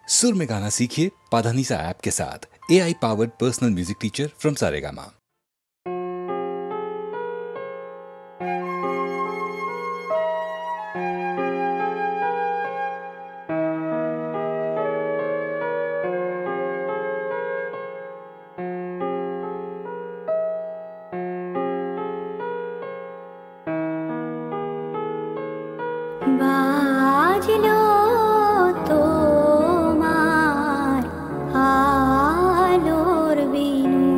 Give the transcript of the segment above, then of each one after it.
सुर में गाना सीखिए पाधानीसा ऐप के साथ। AI powered personal music teacher from Saregama. बाजलो तोमार आलोर बिनु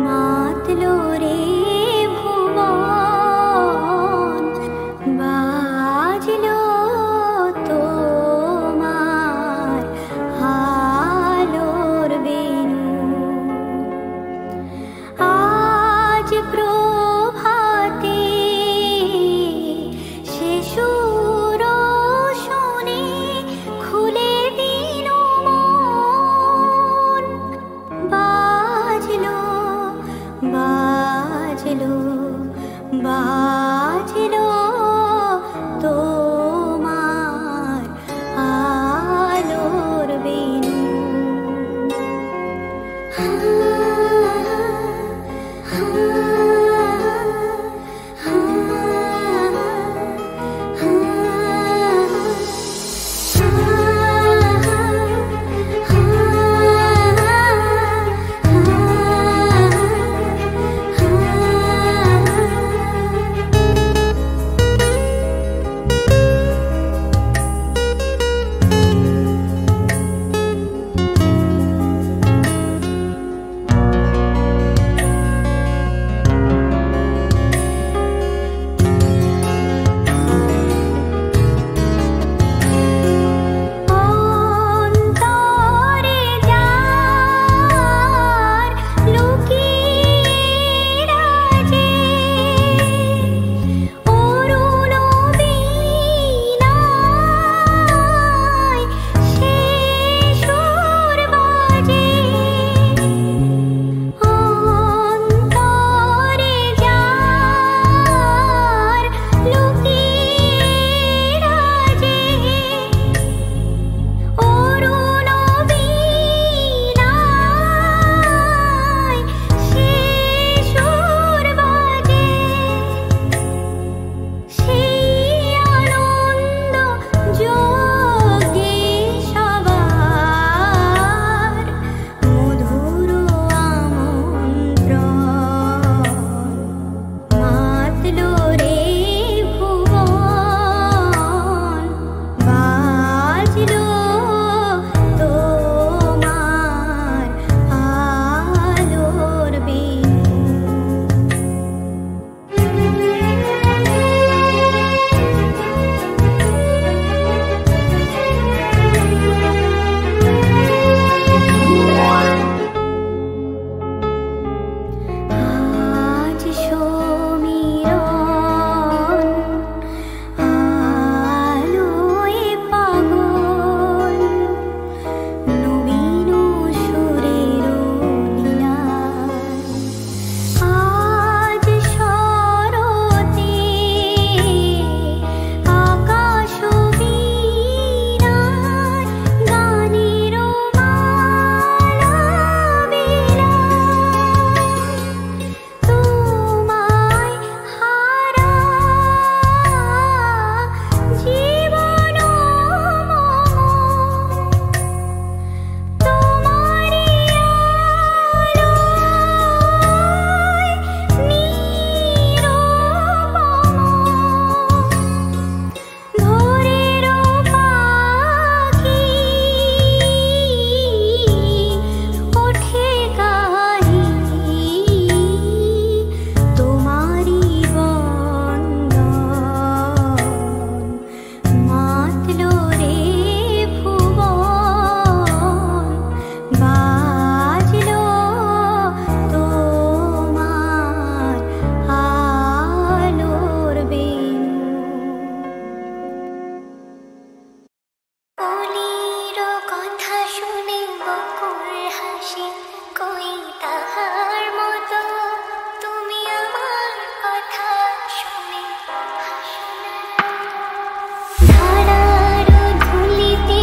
मातलो रे भुवन बाजलो तोमार आलोर बिनु आज बाजलो तोमार आलोर बिनु ধারার ধুলিতে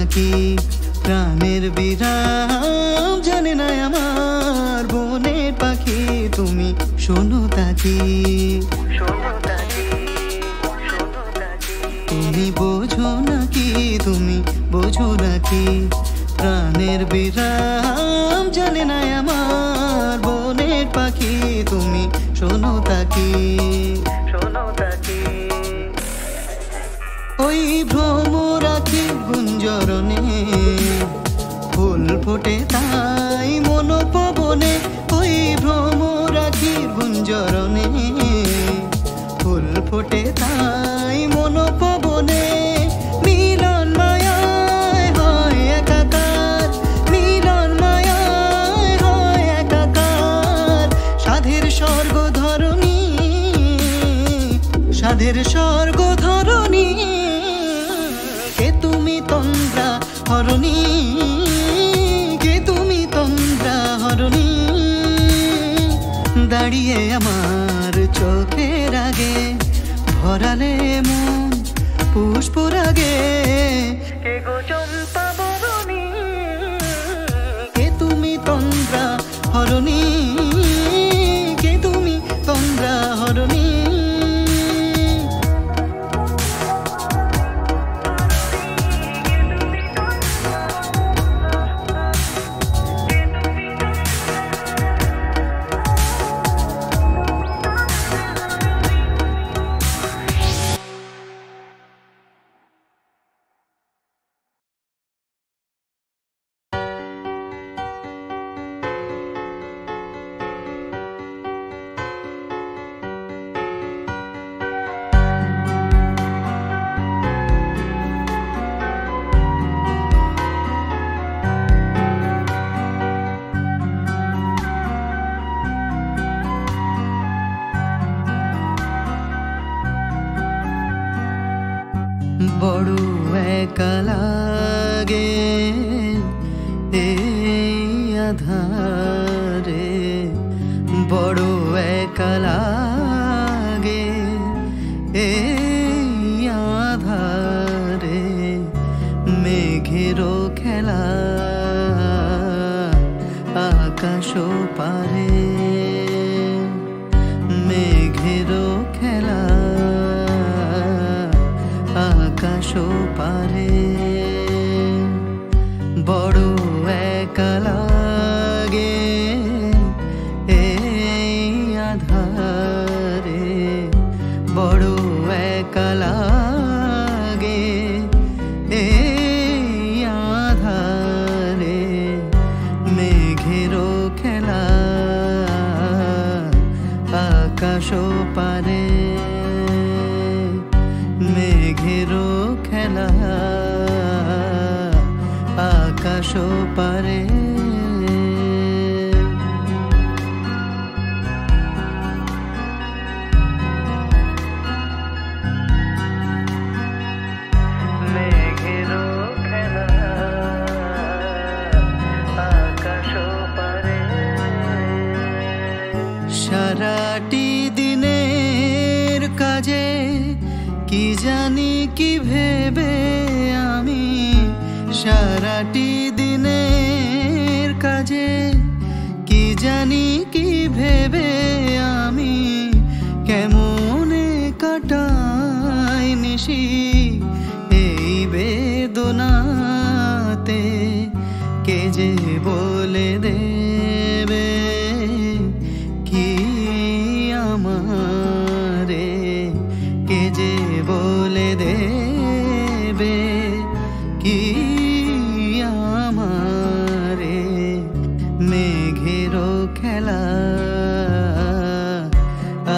থাকি প্রাণের বিরাম জানে না আমার বনের পাখি তুমি শোনো তাকি তুমি বোঝো নাকি তুমি বোঝো নাকি প্রাণের বিরাম জানে না আমার বনের পাখি তুমি শোনো তাকি ওই ভ্রমরাখি গুঞ্জরণে ফুল ফোটে তাই মনোপবনে ওই ভ্রমরাখি গুঞ্জরণে ফুল ফোটে তাই মনোপবনে মিলন মায়ায় হয় একাকার মিলন মায়ায় হয় একাকার সাধের স্বর্গ ধরণী সাধের স্বর্গ ধরণী কে তুমি তন্দ্রা হরণী কে তুমি তন্দ্রা হরণী দাঁড়িয়ে আমার চোখের আগে ভরালে মন পুষ্পরাগে কে গো চম্পা বরণী কে তুমি তন্দ্রা হরণী কে তুমি তন্দ্রা হরণী বড় একা লাগে এই আধারে বড় একা লাগে এই আধারে মেঘেরও খেলা আকাশ পারে মেঘেরও খেলা আকাশ পারে বড় একা লাগে এই আধারে বড় একা লাগে এই আধারে মেঘেরও খেলা আকাশ পারে মেঘেরও খেলা আকাশ পারে মেঘেরও খেলা আকাশ পারে সারাটি দিনের কাজে কি জানি কি ভেবে আমি সারাটি দিনের কাজে কি জানি কি ভেবে আমি কেমনে কাটাই নিশি এই বেদনাতে কে যে বলে দেবে কি আমারে কে যে বলে দেবে কি আমারে মেঘেরও খেলা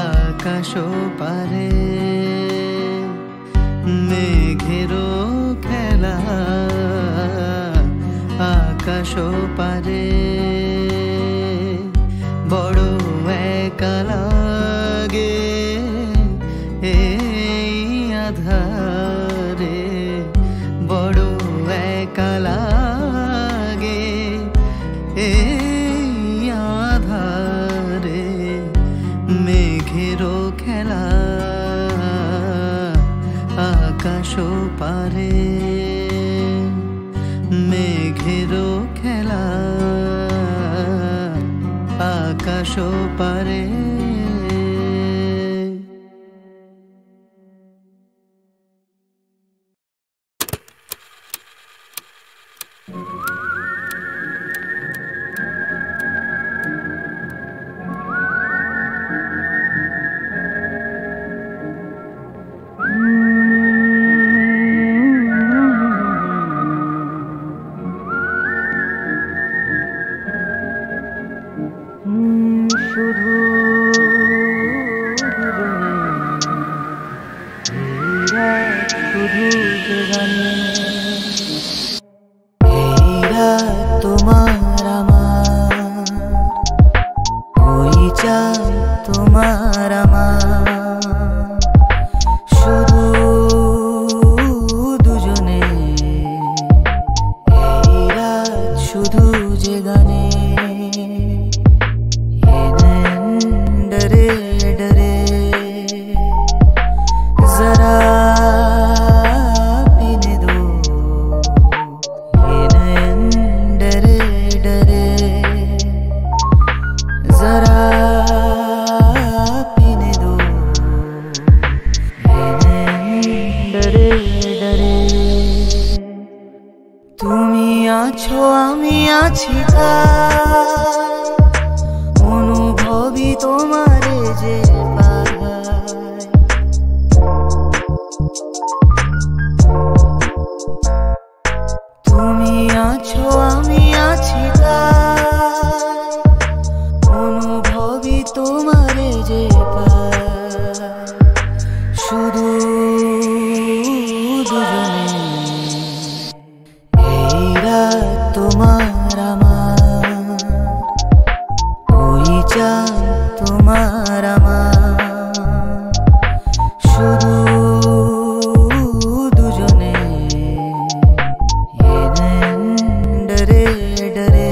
আকাশ পারে মেঘেরও খেলা আকাশ পারে বড় একা লাগে এই আধারে বড় একা লাগে এই আধারে মেঘেরও খেলা আকাশ পারে মেঘেরও খেলা আকাশ পারে শুধু তোমার আমার ওই চাই তোমার আমার শুধু দুজনে এই রাত শুধু যে গানে डरे डरे जरा पीने दो ये नैन डरे डरे जरा पीने दो ये नैन डरे डरे তুমি আছো আমি আছি অনুভবই তোমারে যে পায় তুমি আছো আমি আছি অনুভবই তোমারে যে পায় শুধু দুজনে এই রাত তোমার আমার ওই চাই তোমার আমার শুধু দুজনে ডরে ডরে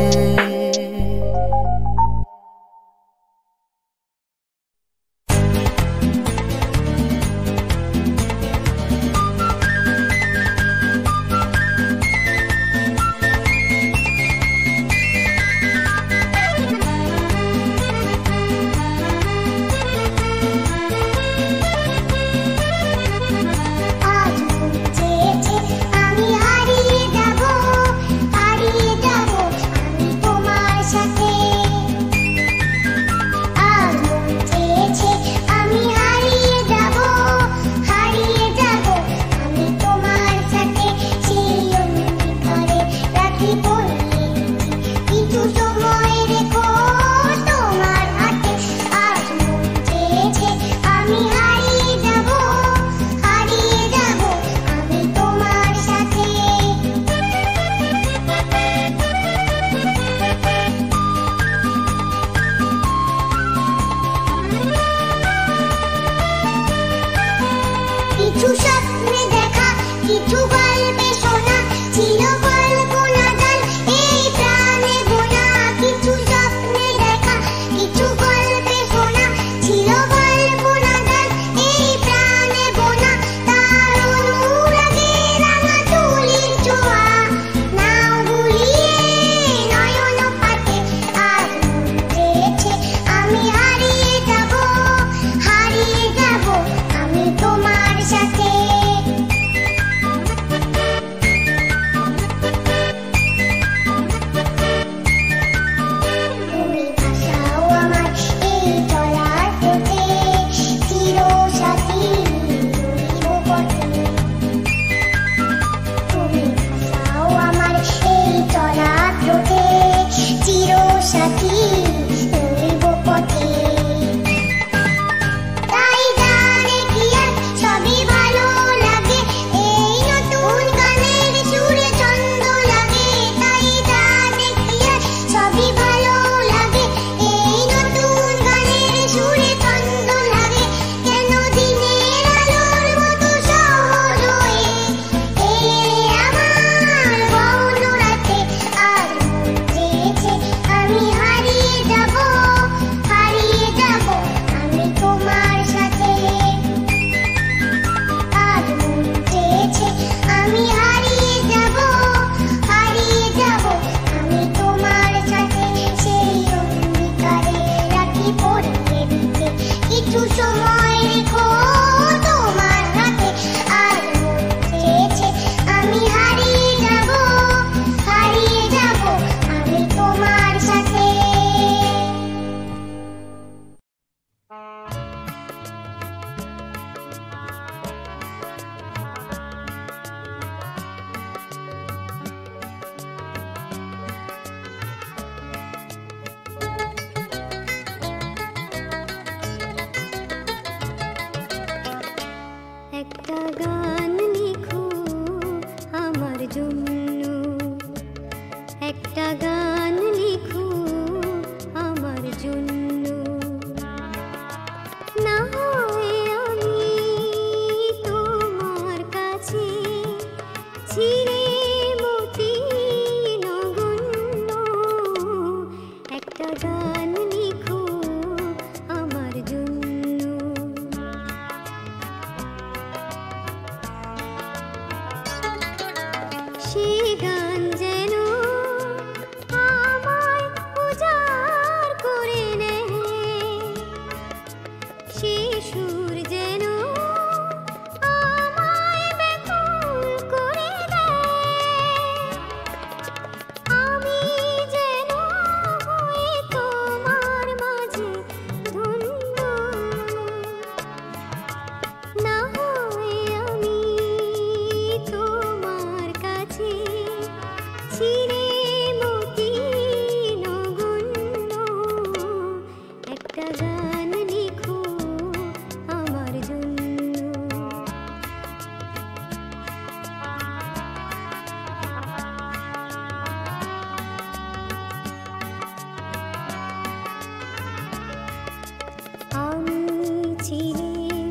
একটা গান লিখো আমার জন্য। না হয় আমি তোমার কাছে ছিঁড়ে মতি নগণ্য, একটা গান লিখো আমার জন্য। সে গান যেন আমায় উজাড় করে নেয়, সে সুর যেন আমায় ব্যাকুল করে দেয়। আমি যেন হই তোমার মাঝে ধন্য, না হয় আমি তোমার কাছে ছিঁড়ে মতি নগণ্য, একটা গান লিখো আমার জন্য। আমি ছিলাম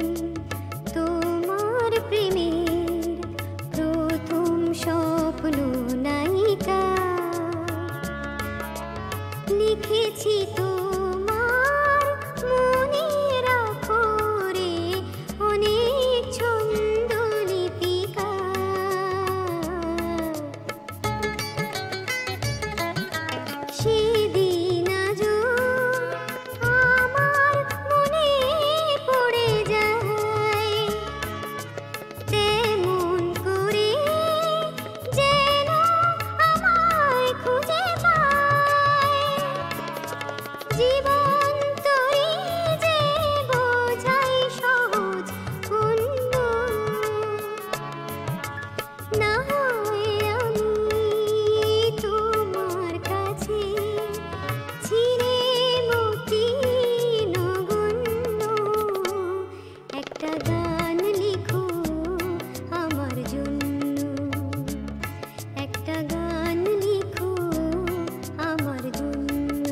তোমার প্রেমের প্রথম স্বপ্ন নায়িকা, লিখেছি তোমার মনের আখরে অনেক ছন্দ লিপিকা। সেদিন আজও আমার মনে পড়ে যায়, তেমন করে যেন আমায় খুঁজে পায়। জীবন তরি যে বোঝাই সহজ অন্য, না হয় আমি তোমার কাছে ছিঁড়ে মতি নগণ্য, একটা গান লিখো আমার জন্য, একটা গান লিখো আমার জন্য।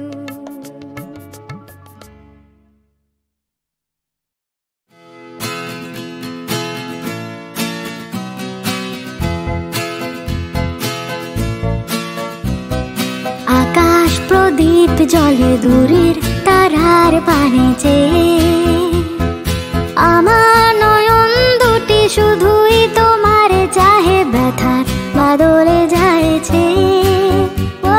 আকাশ প্রদীপ জ্বলে দূরের তারার পানে চেয়ে, আমার নয়ন দুটি শুধুই তোমার চাহে, ব্যথার বাদলে যাইছে। ও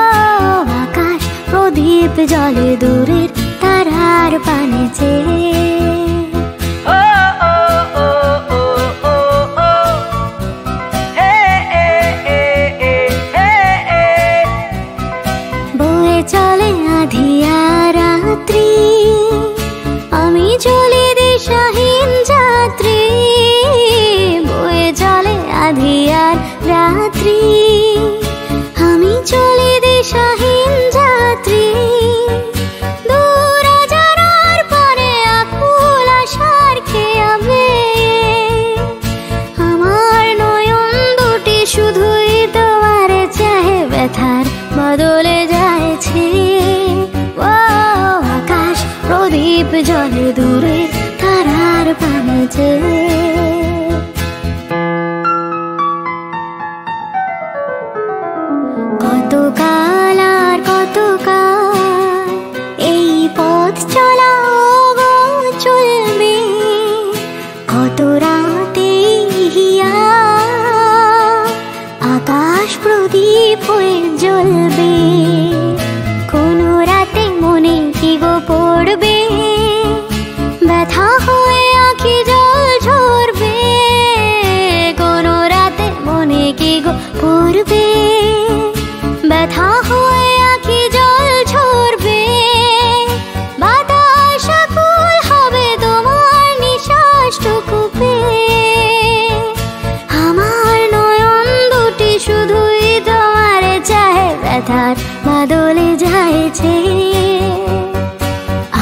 আকাশ প্রদীপ জ্বলে দূরের তারার পানে চেয়ে, বয়ে চলে আধিয়া রাত্রি, আমি চলে দিশাহীন যাত্রী। বয়ে চলে আধিয়ার রাত্রি, আমি চলে দিশাহীন যাত্রী। দূর যারার পরে আকুল আশার খেয়াবে, আমার নয়ন দুটি শুধুই তোমার চাহে, ব্যথার বদলে যাইছে। ও আকাশ প্রদীপ জ্বলে দূরে তারার পানে চেয়ে, কতকাল আর কতকাল এই পথ চলা চলবে, কত রাতে হিয়া আকাশ প্রদীপ হয়ে জ্বলবে। কোনো রাতে মনে কি গো পড়বে, ব্যথা হয়ে আঁখি জল ঝরবে। কোনো রাতে মনে কি গো পড়বে, ব্যথা হয়ে আঁখি জল ঝরবে। বাতাস আকুল হবে তোমার নিঃশ্বাসটুকু পেয়ে, আমার নয়ন দুটি শুধুই তোমার চাহে, ব্যথার বাদলে যাইছে।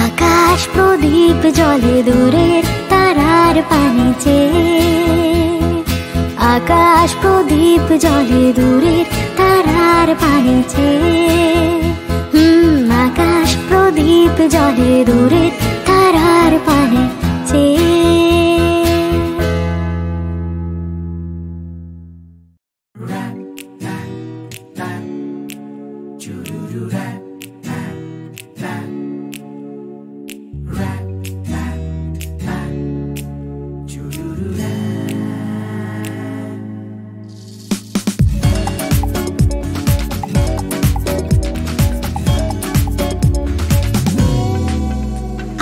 আকাশ প্রদীপ জ্বলে দূরের তারার পানে চেয়ে, আকাশ প্রদীপ জ্বলে দূরের তারার তারার পানে চেয়ে আকাশ প্রদীপ জ্বলে দূরের তারার পানে চেয়ে।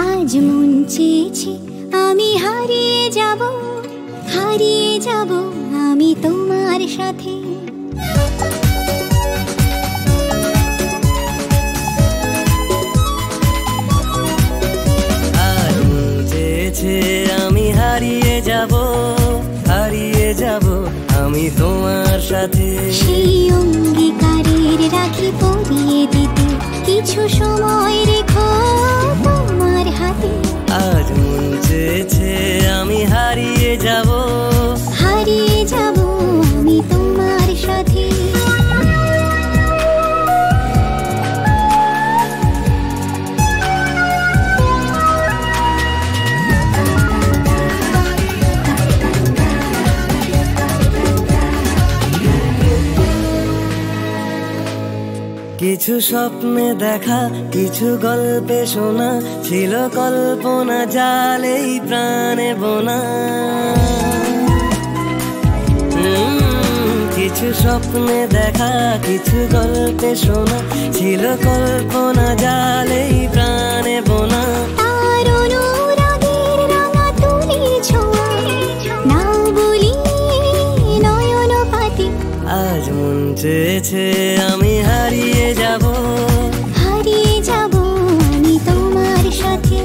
আজ মন চেয়েছে আমি হারিয়ে যাব, হারিয়ে যাব আমি তোমার সাথে। আজ মন চেয়েছে আমি হারিয়ে যাব, হারিয়ে যাব আমি তোমার সাথে। সেই অঙ্গীকারের রাখি পরিয়ে দিতে কিছু সময় রেখো তোমার হাতে। আজ মন চেয়েছে আমি হারিয়ে যাব, হারিয়ে যাব আমি তোমার সাথে। কিছু স্বপ্নে দেখা, কিছু গল্পে শোনা, ছিল কল্পনা জালেই প্রাণে বোনা। কিছু স্বপ্নে দেখা, কিছু গল্পে শোনা, ছিল কল্পনা জালেই প্রাণে বোনা। তার অনুরাগের রাঙা তুলি ছোঁয়া নাও বলি নয়ন পাতি। আজ মন চেয়েছে আমি হারিয়ে যাব, হারিয়ে যাব আমি তোমার সাথে।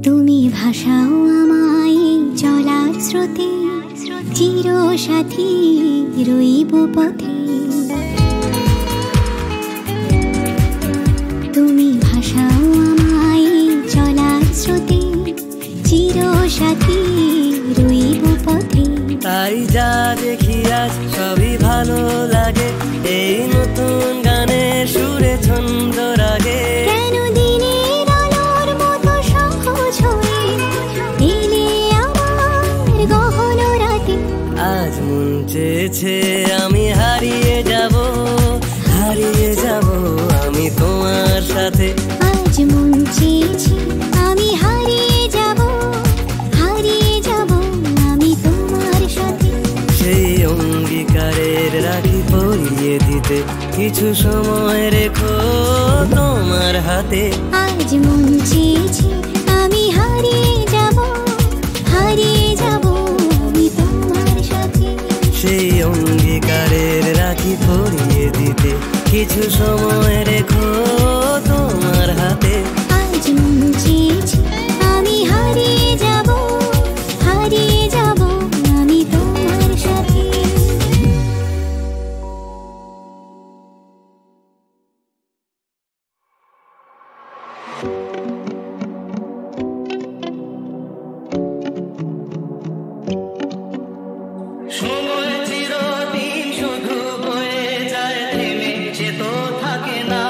তুমি ভাষাও আমায় চলার স্রোতে, চির সাথী রইব পথে। তুমি ভাষাও আমায় চলার স্রোতে, চির সাথী রইব পথে। তাই যা দেখি আজ সবই ভালো লাগে, এই নতুন গানের সুরে ছন্দ রাগে। কেন দিনের আলোর মতো সহজ হয়ে এলে আমার গহন রাতে। আজ মন চেয়েছে আমি হারিয়ে যাব, হারিয়ে যাব আমি তোমার সাথে। আজ মন চেয়েছে আমি হারিয়ে যাব, হারিয়ে যাব আমি তোমার সাথে। সেই অঙ্গীকারের রাখি পরিয়ে দিতে কিছু সময় রেখো তোমার হাতে। আজ মন চেয়েছে আমি হারিয়ে যাব, হারিয়ে যাব আমি তোমার সাথে। সেই অঙ্গীকারের রাখি পরিয়ে দিতে কিছু সময় রেখো তোমার হাতে। আজ মন চেয়েছে আমি হারিয়ে যাব, হারিয়ে যাব আমি তোমার সাথে। সময় চিরদিন শুধু বয়ে যায়, থেমে সে তো থাকে না।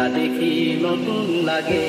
দেখি নতুন লাগে।